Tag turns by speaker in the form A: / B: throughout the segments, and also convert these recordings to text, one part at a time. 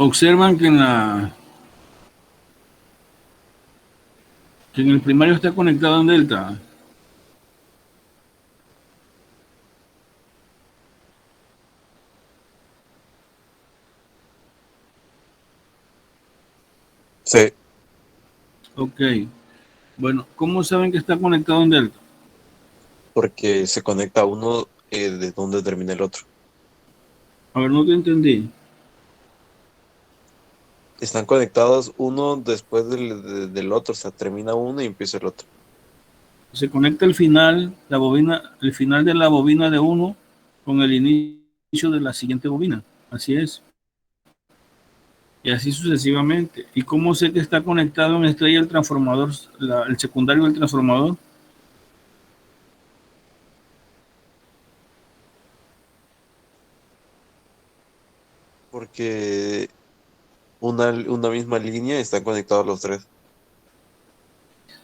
A: Observan que en el primario está conectado en delta.
B: Sí,
A: Ok. Bueno, ¿cómo saben que está conectado en delta?
B: porque se conecta uno de donde termina el otro.
A: A ver, no te entendí.
B: Están conectados uno después del otro, o sea, termina uno y empieza el otro.
A: Se conecta el final, el final de la bobina de uno con el inicio de la siguiente bobina. Así es. Y así sucesivamente. ¿Y cómo sé que está conectado en estrella el transformador, el secundario del transformador?
B: Porque una misma línea están conectados los tres.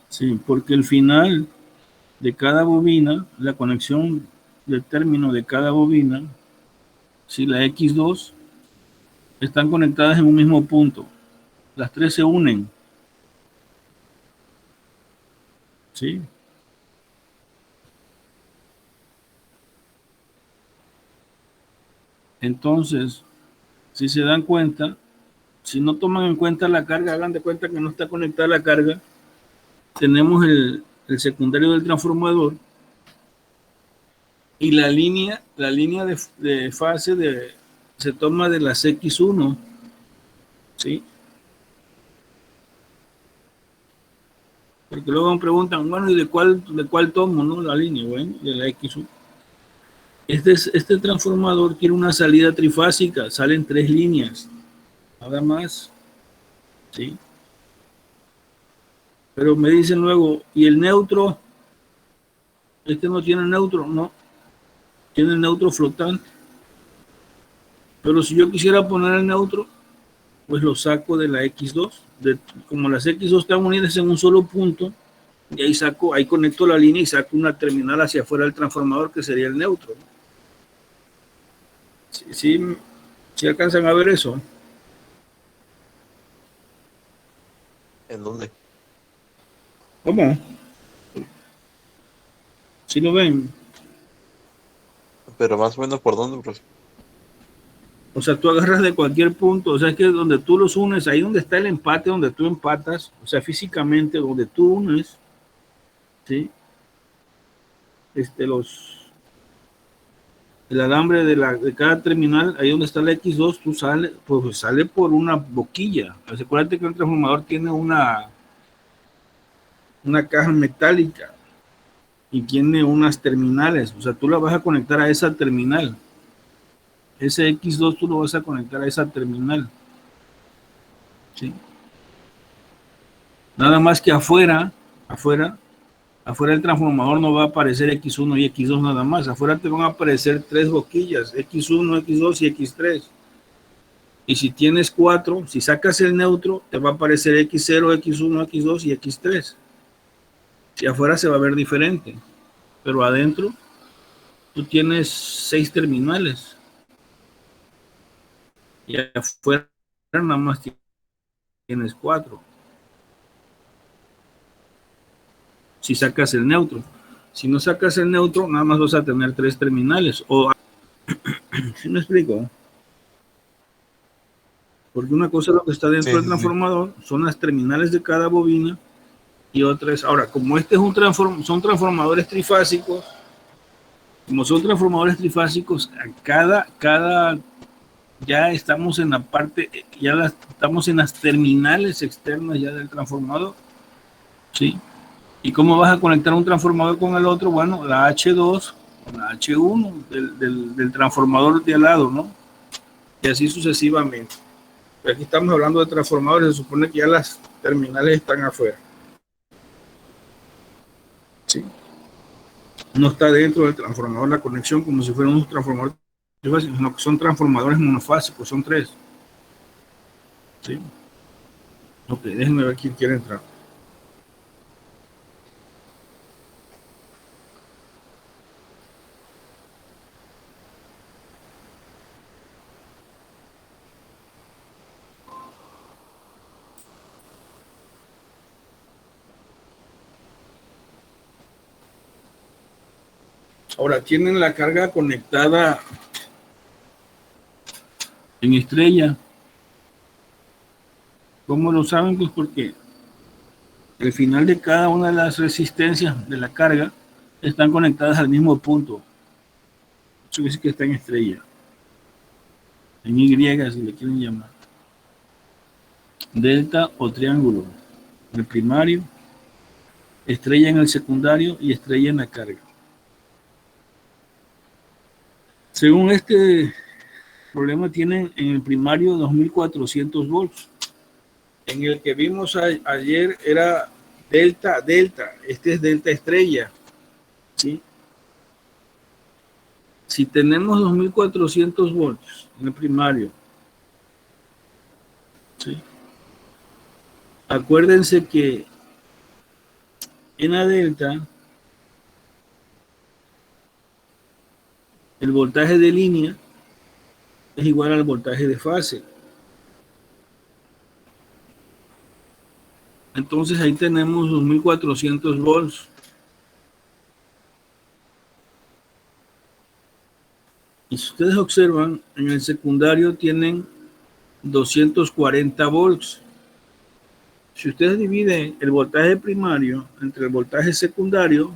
A: Sí, porque el final de cada bobina, la conexión del término de cada bobina, si la X2 están conectadas en un mismo punto, las tres se unen, ¿sí? Entonces, si se dan cuenta, si no toman en cuenta la carga, hagan de cuenta que no está conectada la carga, tenemos el secundario del transformador y la línea de fase se toma de las X1, ¿sí? Porque luego me preguntan, bueno, ¿y de cuál tomo, no? La línea, bueno, de la X1. Este transformador tiene una salida trifásica, salen tres líneas, nada más, ¿sí? Pero me dicen luego, ¿y el neutro? Este no tiene neutro, no, tiene neutro flotante. Pero si yo quisiera poner el neutro, pues lo saco de la X2. Como las X2 están unidas en un solo punto, y ahí conecto la línea y saco una terminal hacia afuera del transformador que sería el neutro. Sí, sí, sí alcanzan a ver eso.
B: ¿En dónde?
A: ¿Cómo? ¿Sí lo ven?
B: Pero más o menos por dónde, pues.
A: O sea, tú agarras de cualquier punto, o sea, es que donde tú los unes, ahí donde está el empate, donde tú empatas, o sea, físicamente, donde tú unes, ¿sí? El alambre de cada terminal, ahí donde está la X2, tú pues sale por una boquilla. Acuérdate que el transformador tiene una caja metálica y tiene unas terminales, o sea, tú la vas a conectar a esa terminal. Ese X2 tú lo vas a conectar a esa terminal, ¿sí? Nada más que afuera, afuera del transformador no va a aparecer X1 y X2 nada más. Afuera te van a aparecer tres boquillas, X1, X2 y X3. Y si tienes cuatro, si sacas el neutro, te va a aparecer X0, X1, X2 y X3. Si afuera se va a ver diferente, pero adentro tú tienes seis terminales y afuera nada más tienes cuatro. Si sacas el neutro. Si no sacas el neutro, nada más vas a tener tres terminales. ¿Sí me explico? Porque una cosa es lo que está dentro
B: Sí,
A: del
B: sí, sí.
A: transformador, son las terminales de cada bobina, y otra es, ahora, como este es son transformadores trifásicos, como son transformadores trifásicos, ya estamos en la parte, estamos en las terminales externas ya del transformador, ¿sí? ¿Y cómo vas a conectar un transformador con el otro? Bueno, la H2 con la H1 del transformador de al lado, ¿no? Y así sucesivamente. Pero aquí estamos hablando de transformadores, se supone que ya las terminales están afuera, ¿sí? No está dentro del transformador la conexión como si fuera un transformador, sino que son transformadores monofásicos, son tres, ¿sí? Ok, déjenme ver quién quiere entrar. Ahora tienen la carga conectada en estrella. ¿Cómo lo saben? Pues porque el final de cada una de las resistencias de la carga están conectadas al mismo punto. Eso quiere decir que está en estrella. En Y, si le quieren llamar. Delta o triángulo. El primario, estrella en el secundario y estrella en la carga. Según este problema, tienen en el primario 2400 volts. En el que vimos ayer era delta, delta. Este es delta estrella. ¿Sí? Si tenemos 2400 volts en el primario, ¿sí? Acuérdense que en la delta el voltaje de línea es igual al voltaje de fase. Entonces ahí tenemos 2400 volts. Y si ustedes observan, en el secundario tienen 240 volts. Si ustedes dividen el voltaje primario entre el voltaje secundario,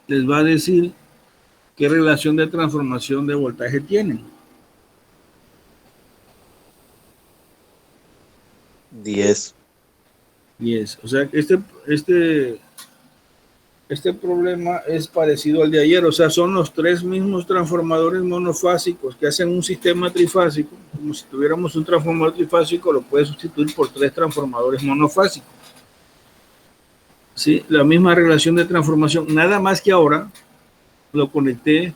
A: les va a decir qué relación de transformación de voltaje tienen.
B: 10.
A: 10. O sea, que este problema es parecido al de ayer. O sea, son los tres mismos transformadores monofásicos que hacen un sistema trifásico. Como si tuviéramos un transformador trifásico, lo puedes sustituir por tres transformadores monofásicos. ¿Sí? La misma relación de transformación. Nada más que ahora lo conecté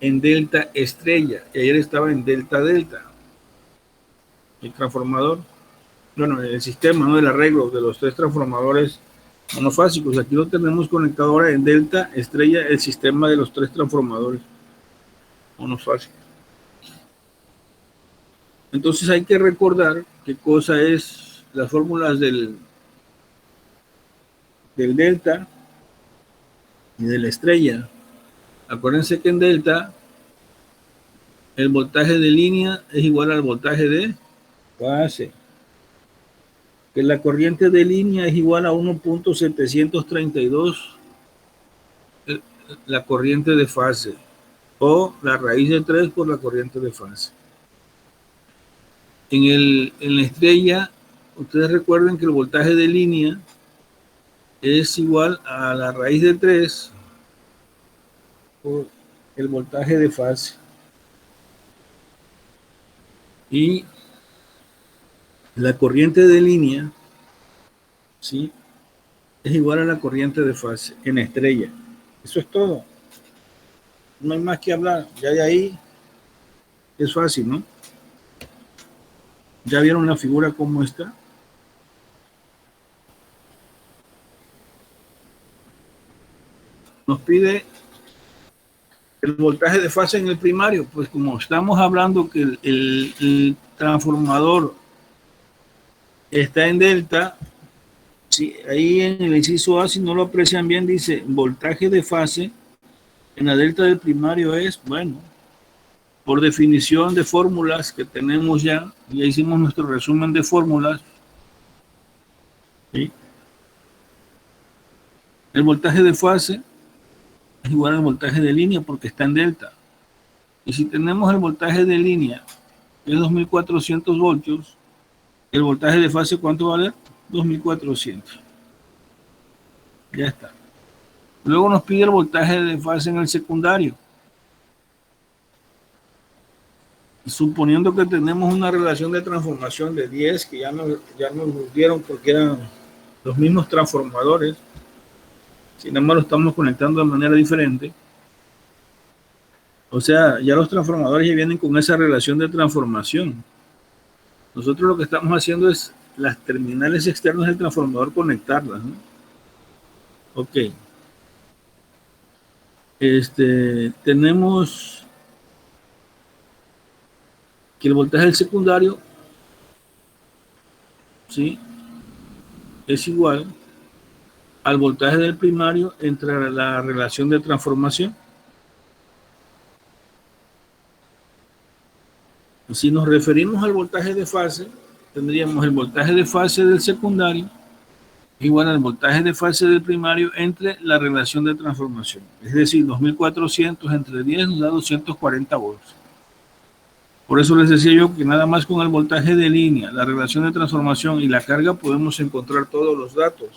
A: en delta estrella. Y ayer estaba en delta delta. El transformador. Bueno, el sistema, ¿no? El arreglo de los tres transformadores monofásicos. Aquí lo tenemos conectado ahora en delta estrella, el sistema de los tres transformadores monofásicos. Entonces hay que recordar qué cosa es las fórmulas del delta y de la estrella. Acuérdense que en delta el voltaje de línea es igual al voltaje de fase. Que la corriente de línea es igual a 1.732 la corriente de fase, o la raíz de 3 por la corriente de fase. En la estrella, ustedes recuerden que el voltaje de línea es igual a la raíz de 3 por el voltaje de fase. Y la corriente de línea, ¿sí?, es igual a la corriente de fase en estrella. Eso es todo. No hay más que hablar. Ya de ahí es fácil, ¿no? ¿Ya vieron la figura cómo está? Nos pide el voltaje de fase en el primario. Pues como estamos hablando que el transformador está en delta, sí, ahí en el inciso A, si no lo aprecian bien, dice voltaje de fase en la delta del primario es, bueno, por definición de fórmulas que tenemos ya hicimos nuestro resumen de fórmulas, ¿sí? El voltaje de fase es igual al voltaje de línea porque está en delta. Y si tenemos el voltaje de línea, que es 2400 voltios, el voltaje de fase, ¿cuánto vale? 2400. Ya está. Luego nos pide el voltaje de fase en el secundario. Suponiendo que tenemos una relación de transformación de 10, que ya nos dieron porque eran los mismos transformadores, sin embargo lo estamos conectando de manera diferente. O sea, ya los transformadores ya vienen con esa relación de transformación. Nosotros lo que estamos haciendo es las terminales externas del transformador conectarlas, ¿no? Ok. Tenemos que el voltaje del secundario, ¿sí?, es igual al voltaje del primario entre la relación de transformación. Si nos referimos al voltaje de fase, tendríamos el voltaje de fase del secundario igual al voltaje de fase del primario entre la relación de transformación. Es decir, 2400 entre 10 nos da 240 volts. Por eso les decía yo que nada más con el voltaje de línea, la relación de transformación y la carga podemos encontrar todos los datos.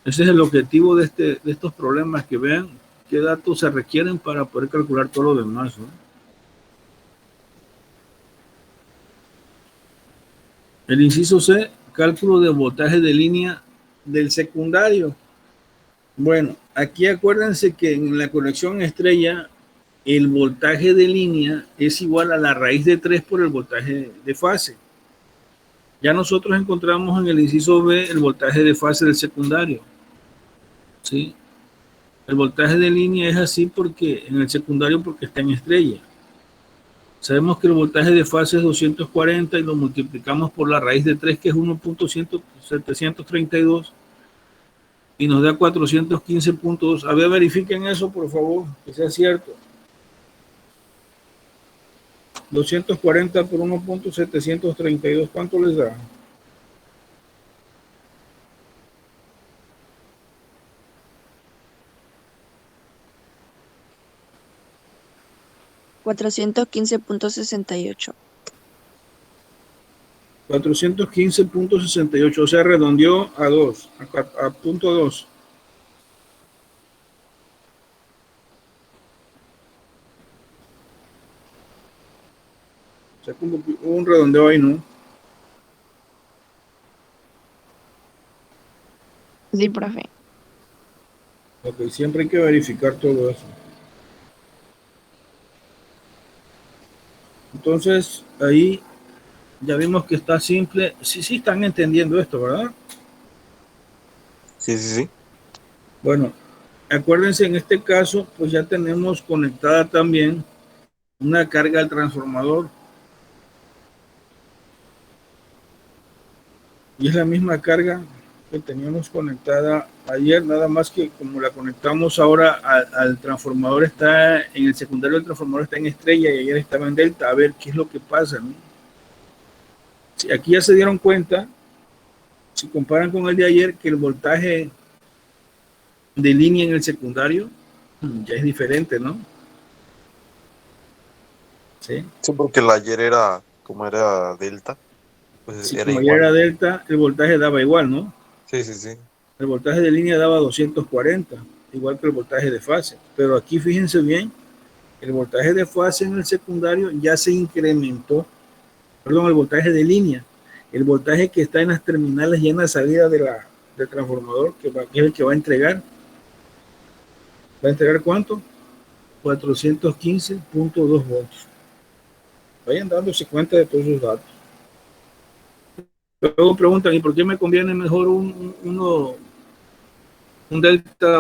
A: Ese es el objetivo de estos problemas, que vean qué datos se requieren para poder calcular todo lo demás, ¿no? El inciso C, cálculo de voltaje de línea del secundario. Bueno, aquí acuérdense que en la conexión estrella el voltaje de línea es igual a la raíz de 3 por el voltaje de fase. Ya nosotros encontramos en el inciso B el voltaje de fase del secundario. ¿Sí? El voltaje de línea es así porque en el secundario porque está en estrella. Sabemos que el voltaje de fase es 240 y lo multiplicamos por la raíz de 3, que es 1.732, y nos da 415.2. A ver, verifiquen eso, por favor, que sea cierto. 240 por 1.732, ¿cuánto les da?
C: $415.68.
A: 415.68, o sea, redondeó a 2, a punto 2. O sea, como un redondeo ahí, ¿no?
C: Sí, profe.
A: Ok, siempre hay que verificar todo eso. Entonces, ahí ya vimos que está simple. Sí, sí están entendiendo esto, ¿verdad?
B: Sí, sí, sí.
A: Bueno, acuérdense, en este caso, pues ya tenemos conectada también una carga al transformador. Y es la misma carga que teníamos conectada ayer, nada más que como la conectamos ahora al transformador, está en el secundario del transformador, está en estrella y ayer estaba en delta. A ver qué es lo que pasa, ¿no? Si aquí ya se dieron cuenta, si comparan con el de ayer, que el voltaje de línea en el secundario ya es diferente, ¿no?
B: Sí, porque la ayer era, como era delta, pues
A: Si
B: era
A: como ayer
B: igual.
A: era delta, el voltaje daba igual, ¿no?
B: Sí, sí, sí.
A: El voltaje de línea daba 240, igual que el voltaje de fase. Pero aquí fíjense bien, el voltaje de fase en el secundario ya se incrementó, perdón, el voltaje de línea, el voltaje que está en las terminales ya en la salida del transformador, que es el que va a entregar. ¿Va a entregar cuánto? 415.2 volts. Vayan dándose cuenta de todos esos datos. Luego preguntan, ¿y por qué me conviene mejor un delta,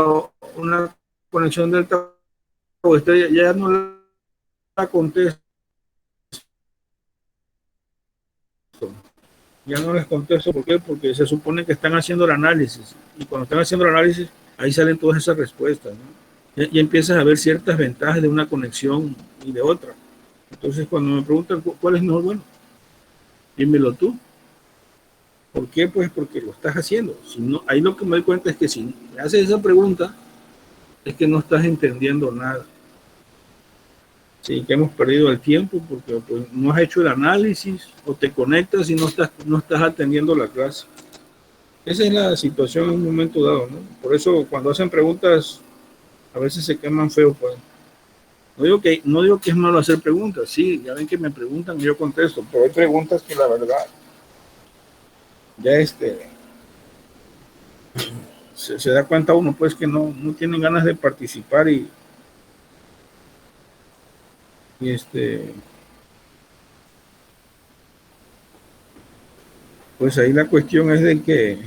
A: una conexión delta o estrella? Ya no la contesto. Ya no les contesto. ¿Por qué? Porque se supone que están haciendo el análisis. Y cuando están haciendo el análisis, ahí salen todas esas respuestas, ¿no? Ya empiezas a ver ciertas ventajas de una conexión y de otra. Entonces, cuando me preguntan cuál es mejor, bueno, dímelo tú. ¿Por qué? Pues porque lo estás haciendo. Si no, ahí lo que me doy cuenta es que si me haces esa pregunta, es que no estás entendiendo nada. Sí, que hemos perdido el tiempo porque pues, no has hecho el análisis o te conectas y no estás atendiendo la clase. Esa es la situación en un momento dado, ¿no? Por eso cuando hacen preguntas, a veces se queman feo, pues. No digo que es malo hacer preguntas, sí, ya ven que me preguntan y yo contesto, pero hay preguntas que la verdad, ya se da cuenta uno, pues, que no tienen ganas de participar y pues ahí la cuestión es de que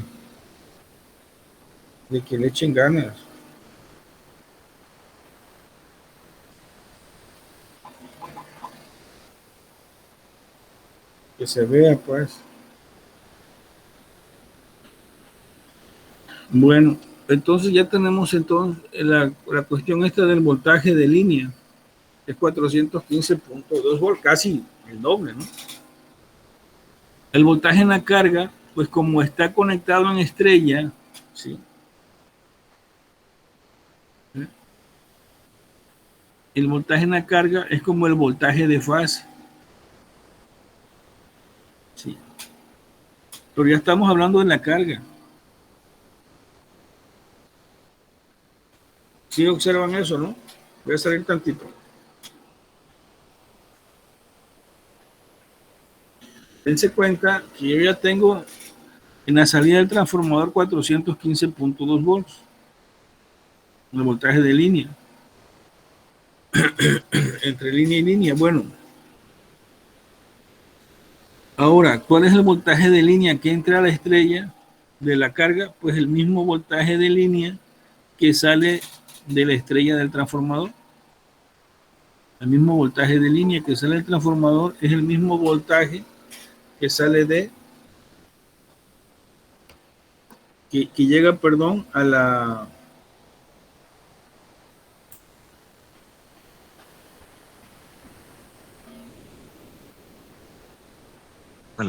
A: le echen ganas. Que se vea, pues. Bueno, entonces ya tenemos entonces la cuestión esta del voltaje de línea, es 415.2 volts, casi el doble, ¿no? El voltaje en la carga, pues como está conectado en estrella, ¿sí? El voltaje en la carga es como el voltaje de fase, ¿sí? Pero ya estamos hablando de la carga. Sí observan eso, ¿no? Voy a salir tantito. Dense cuenta que yo ya tengo en la salida del transformador 415.2 volts, el voltaje de línea, entre línea y línea. Bueno, ahora, ¿cuál es el voltaje de línea que entra a la estrella de la carga? Pues el mismo voltaje de línea que sale de la estrella del transformador. El mismo voltaje de línea que sale del transformador es el mismo voltaje que sale que llega, perdón,
B: A la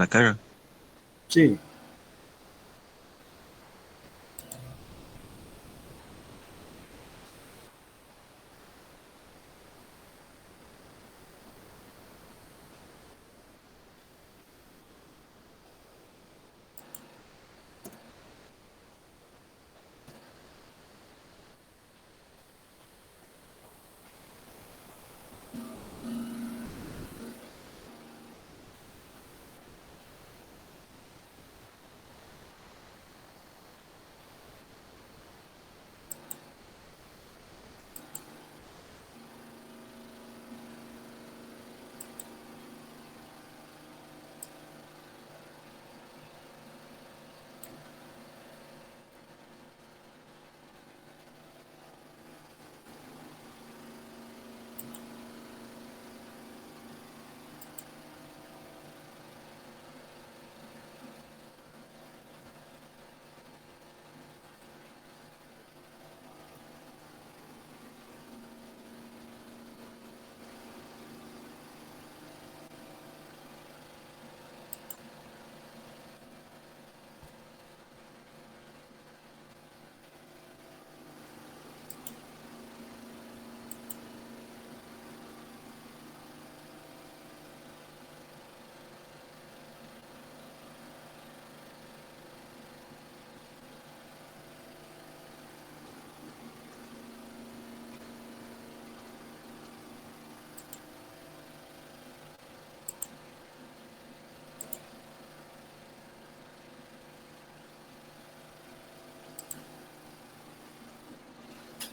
B: carga.
A: sí.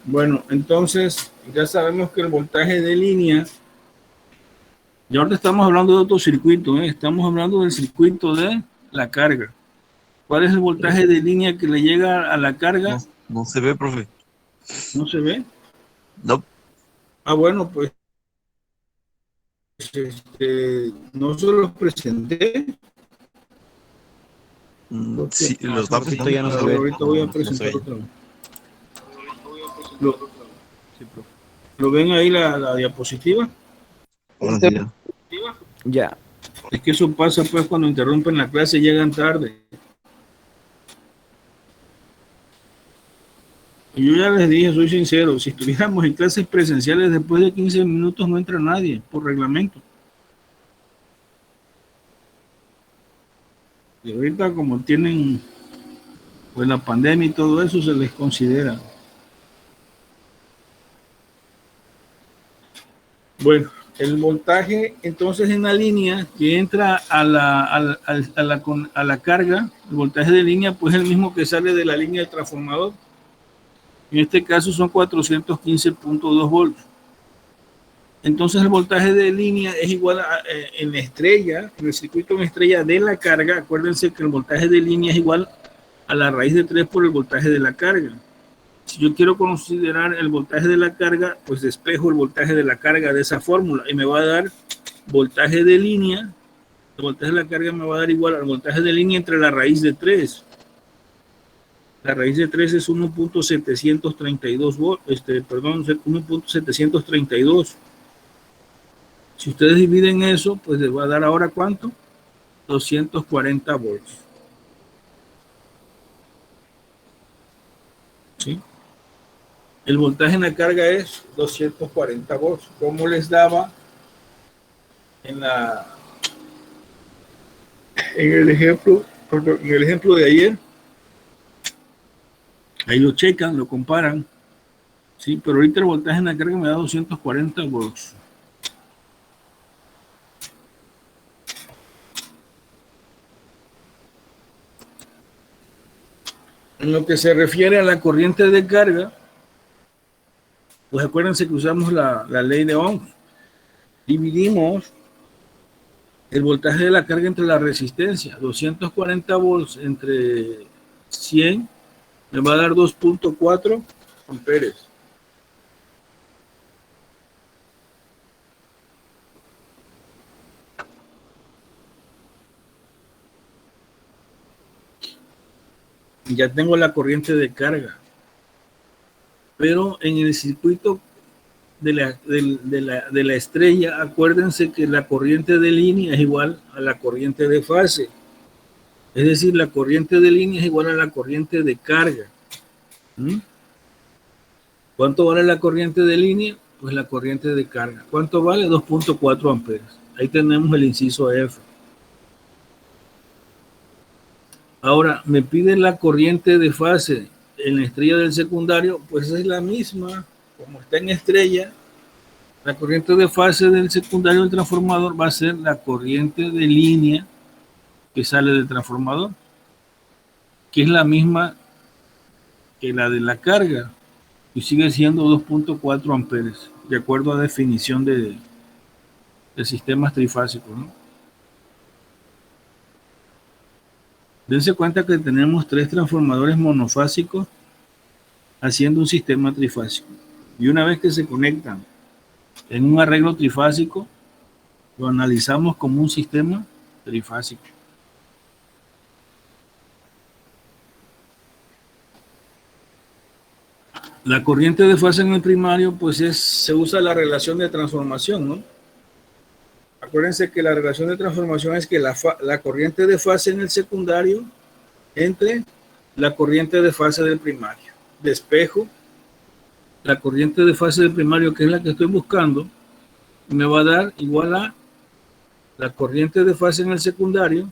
A: Bueno, entonces ya sabemos que el voltaje de línea, y ahora estamos hablando de otro circuito, ¿eh? Estamos hablando del circuito de la carga. ¿Cuál es el voltaje de línea que le llega a la carga?
B: No se ve, profe.
A: ¿No se ve?
B: No.
A: Ah, bueno, pues no se los presenté.
B: Sí, los
C: Hace un poquito ya no se ve.
A: Ahorita voy a
B: No se
A: presentar
B: ve.
A: otra vez. ¿Lo ven ahí la diapositiva?
B: Ahora sí, ya.
C: Ya.
A: Es que eso pasa pues cuando interrumpen la clase y llegan tarde. Y yo ya les dije, soy sincero, si estuviéramos en clases presenciales después de 15 minutos no entra nadie por reglamento. Y ahorita como tienen pues la pandemia y todo eso se les considera. Bueno, el voltaje entonces en la línea que entra a la carga, el voltaje de línea pues es el mismo que sale de la línea del transformador. En este caso son 415.2 volts. Entonces el voltaje de línea es igual en la estrella, en el circuito en estrella de la carga. Acuérdense que el voltaje de línea es igual a la raíz de 3 por el voltaje de la carga. Si yo quiero considerar el voltaje de la carga, pues despejo el voltaje de la carga de esa fórmula y me va a dar voltaje de línea. El voltaje de la carga me va a dar igual al voltaje de línea entre la raíz de 3. La raíz de 3 es 1.732 perdón, 1.732. Si ustedes dividen eso, pues les va a dar ahora ¿cuánto? 240 volts. ¿Sí? El voltaje en la carga es 240 volts. ¿Cómo les daba en el ejemplo de ayer? Ahí lo checan, lo comparan. Sí, pero ahorita el voltaje en la carga me da 240 volts. En lo que se refiere a la corriente de carga, pues acuérdense que usamos la ley de Ohm. Dividimos el voltaje de la carga entre la resistencia. 240 volts entre 100 me va a dar 2.4 amperes. Ya tengo la corriente de carga. Pero en el circuito de la estrella, acuérdense que la corriente de línea es igual a la corriente de fase. Es decir, la corriente de línea es igual a la corriente de carga. ¿Cuánto vale la corriente de línea? Pues la corriente de carga. ¿Cuánto vale? 2.4 amperes. Ahí tenemos el inciso F. Ahora, me pide la corriente de fase en la estrella del secundario, pues es la misma. Como está en estrella, la corriente de fase del secundario del transformador va a ser la corriente de línea que sale del transformador, que es la misma que la de la carga, y sigue siendo 2.4 amperes, de acuerdo a definición de sistemas trifásicos, ¿no? Dense cuenta que tenemos 3 transformadores monofásicos haciendo un sistema trifásico. Y una vez que se conectan en un arreglo trifásico, lo analizamos como un sistema trifásico. La corriente de fase en el primario, pues se usa la relación de transformación, ¿no? Acuérdense que la relación de transformación es que la corriente de fase en el secundario entre la corriente de fase del primario. Despejo la corriente de fase del primario, que es la que estoy buscando, me va a dar igual a la corriente de fase en el secundario,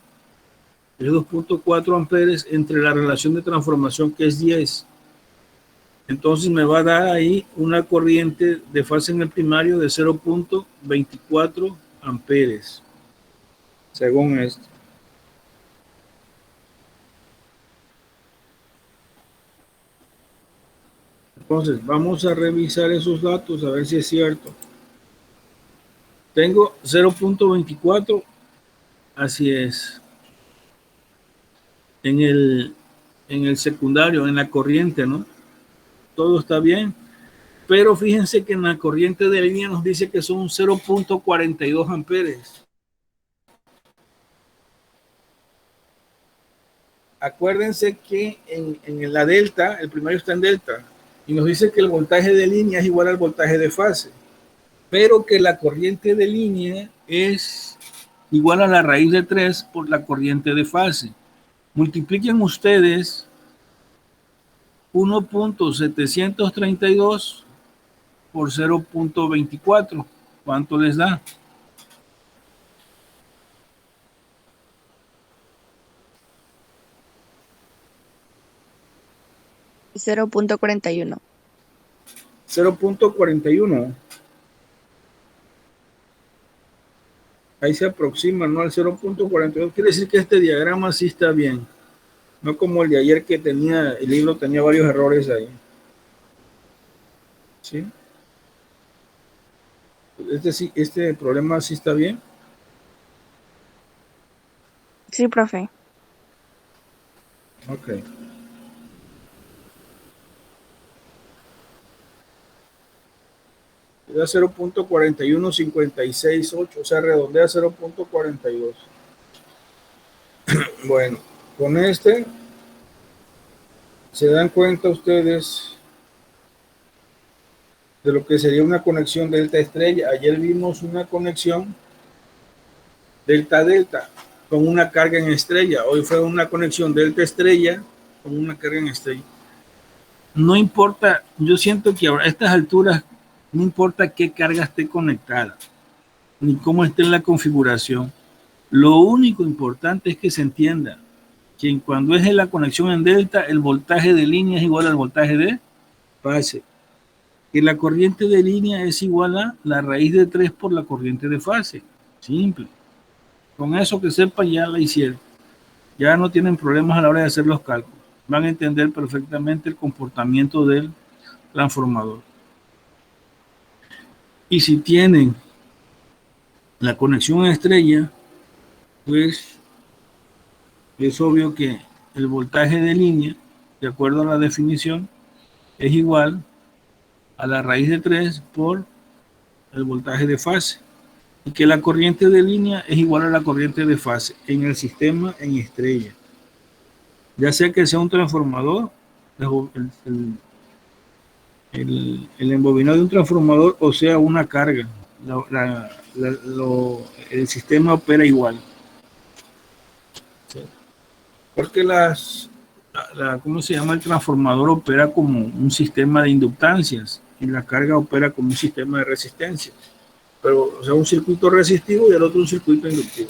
A: que es 2.4 amperes, entre la relación de transformación, que es 10. Entonces me va a dar ahí una corriente de fase en el primario de 0.24 amperes, según esto. Entonces, vamos a revisar esos datos a ver si es cierto. Tengo 0.24, así es. En el secundario, en la corriente, ¿no? Todo está bien. Pero fíjense que en la corriente de línea nos dice que son 0.42 amperes. Acuérdense que en la delta, el primario está en delta, y nos dice que el voltaje de línea es igual al voltaje de fase, pero que la corriente de línea es igual a la raíz de 3 por la corriente de fase. Multipliquen ustedes 1.732 por 0.24. ¿Cuánto les da?
D: $0.41.
A: 0.41. Ahí se aproxima, ¿no? Al 0.42. Quiere decir que este diagrama sí está bien. No como el de ayer que el libro tenía varios errores ahí. ¿Sí? Este problema sí está bien.
D: Sí, profe.
A: Ok. Da 0.41568, o sea, redondea 0.42. Bueno, con este se dan cuenta ustedes de lo que sería una conexión delta estrella. Ayer vimos una conexión delta delta con una carga en estrella. Hoy fue una conexión delta estrella con una carga en estrella. No importa, yo siento que ahora a estas alturas no importa qué carga esté conectada, ni cómo esté en la configuración. Lo único importante es que se entienda que cuando es en la conexión en delta, el voltaje de línea es igual al voltaje de fase. Que la corriente de línea es igual a la raíz de 3 por la corriente de fase. Simple. Con eso que sepan ya la hicieron. Ya no tienen problemas a la hora de hacer los cálculos. Van a entender perfectamente el comportamiento del transformador. Y si tienen la conexión a estrella, pues es obvio que el voltaje de línea, de acuerdo a la definición, es igual a la raíz de 3 por el voltaje de fase. Y que la corriente de línea es igual a la corriente de fase en el sistema en estrella. Ya sea que sea un transformador, el embobinado de un transformador o sea una carga. El sistema opera igual. ¿Sí? Porque ¿cómo se llama? El transformador opera como un sistema de inductancias y la carga opera como un sistema de resistencia. Pero, o sea, un circuito resistivo y el otro un circuito inductivo.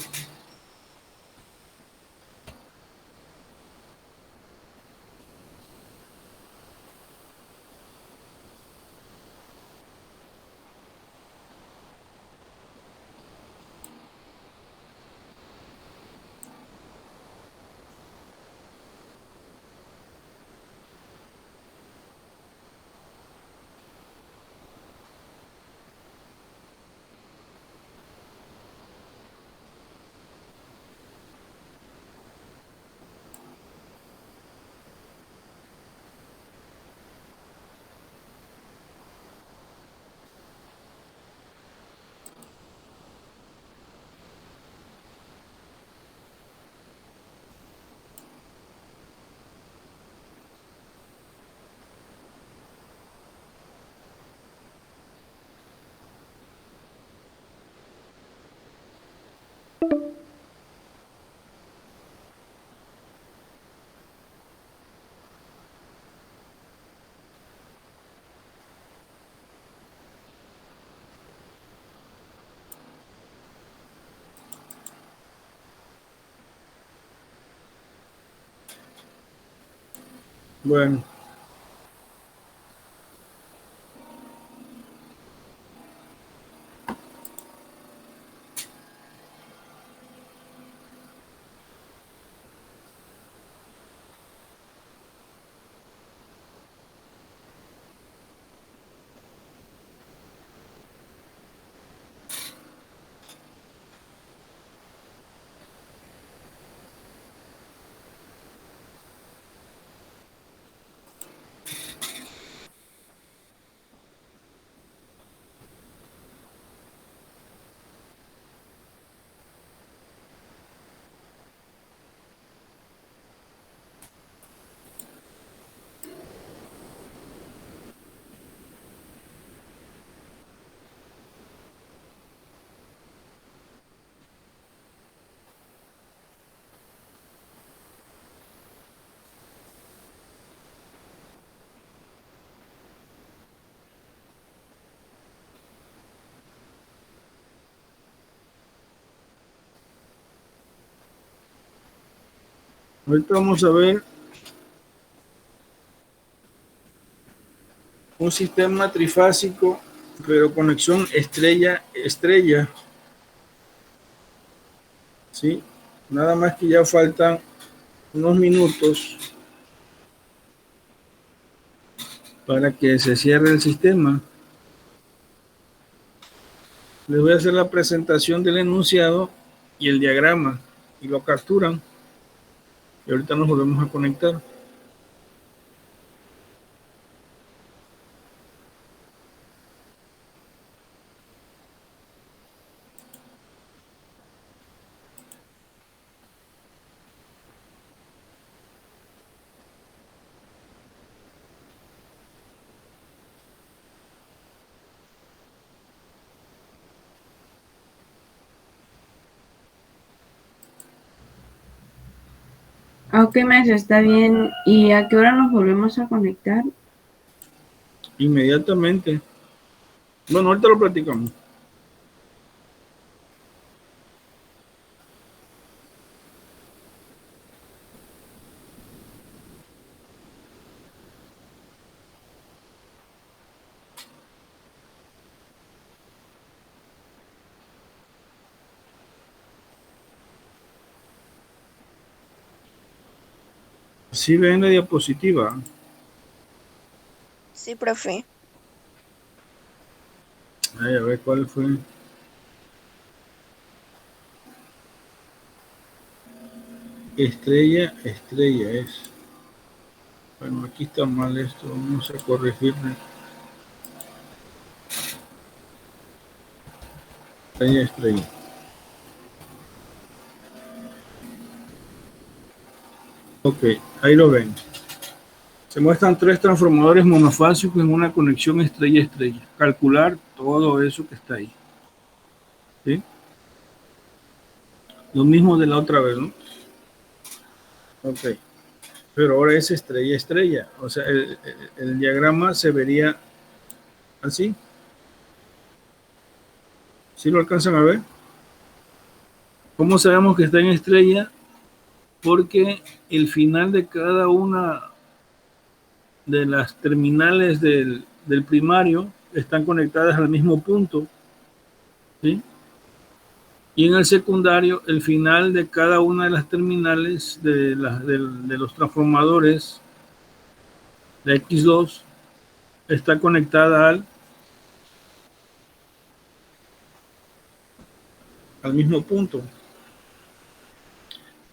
A: Bueno, ahorita vamos a ver un sistema trifásico, pero conexión estrella-estrella. ¿Sí? Nada más que ya faltan unos minutos para que se cierre el sistema. Les voy a hacer la presentación del enunciado y el diagrama y lo capturan y ahorita nos volvemos a conectar.
E: Ok, maestro, está bien. ¿Y a qué hora nos volvemos a conectar?
A: Inmediatamente. Bueno, ahorita lo platicamos. ¿Sí ven la diapositiva?
D: Sí, profe.
A: Ay, a ver cuál fue. Estrella, estrella es. Bueno, aquí está mal esto. Vamos a corregirlo. Estrella, estrella. Ok, ahí lo ven. Se muestran 3 transformadores monofásicos en una conexión estrella-estrella. Calcular todo eso que está ahí. ¿Sí? Lo mismo de la otra vez, ¿no? Ok. Pero ahora es estrella-estrella. O sea, el diagrama se vería así. ¿Sí lo alcanzan a ver? ¿Cómo sabemos que está en estrella? Porque el final de cada una de las terminales del primario están conectadas al mismo punto, ¿sí? Y en el secundario, el final de cada una de las terminales de los transformadores de X2 está conectada al mismo punto.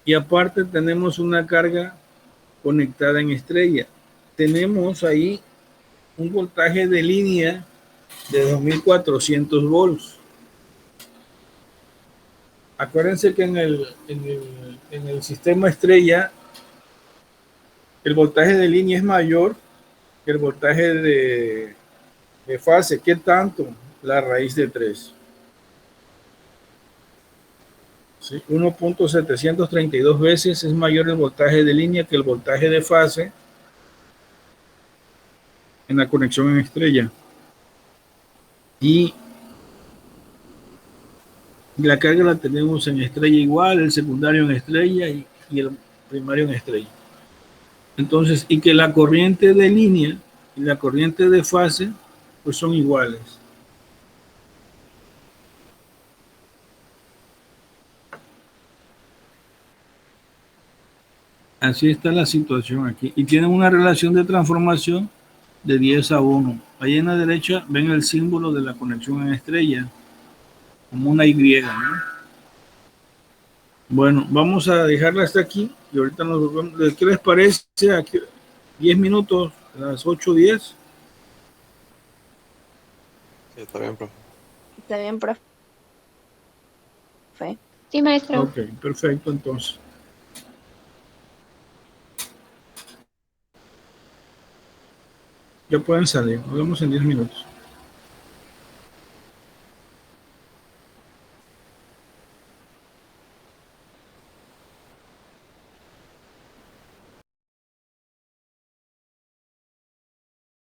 A: Y aparte tenemos una carga conectada en estrella. Tenemos ahí un voltaje de línea de 2400 volts. Acuérdense que en el sistema estrella el voltaje de línea es mayor que el voltaje de fase. ¿Qué tanto? La raíz de 3. ¿Sí? 1.732 veces es mayor el voltaje de línea que el voltaje de fase en la conexión en estrella. Y la carga la tenemos en estrella igual, el secundario en estrella y el primario en estrella. Entonces, y que la corriente de línea y la corriente de fase pues son iguales. Así está la situación aquí. Y tienen una relación de transformación de 10:1. Ahí en la derecha ven el símbolo de la conexión en estrella, como una Y, ¿no? Bueno, vamos a dejarla hasta aquí y ahorita nos vemos. ¿Qué les parece? Aquí 10 minutos, a las 8:10.
B: Sí, está bien, profe.
D: Está bien, profe.
F: Sí, maestro.
A: Ok, perfecto, entonces. Ya pueden salir. Nos vemos en 10 minutos.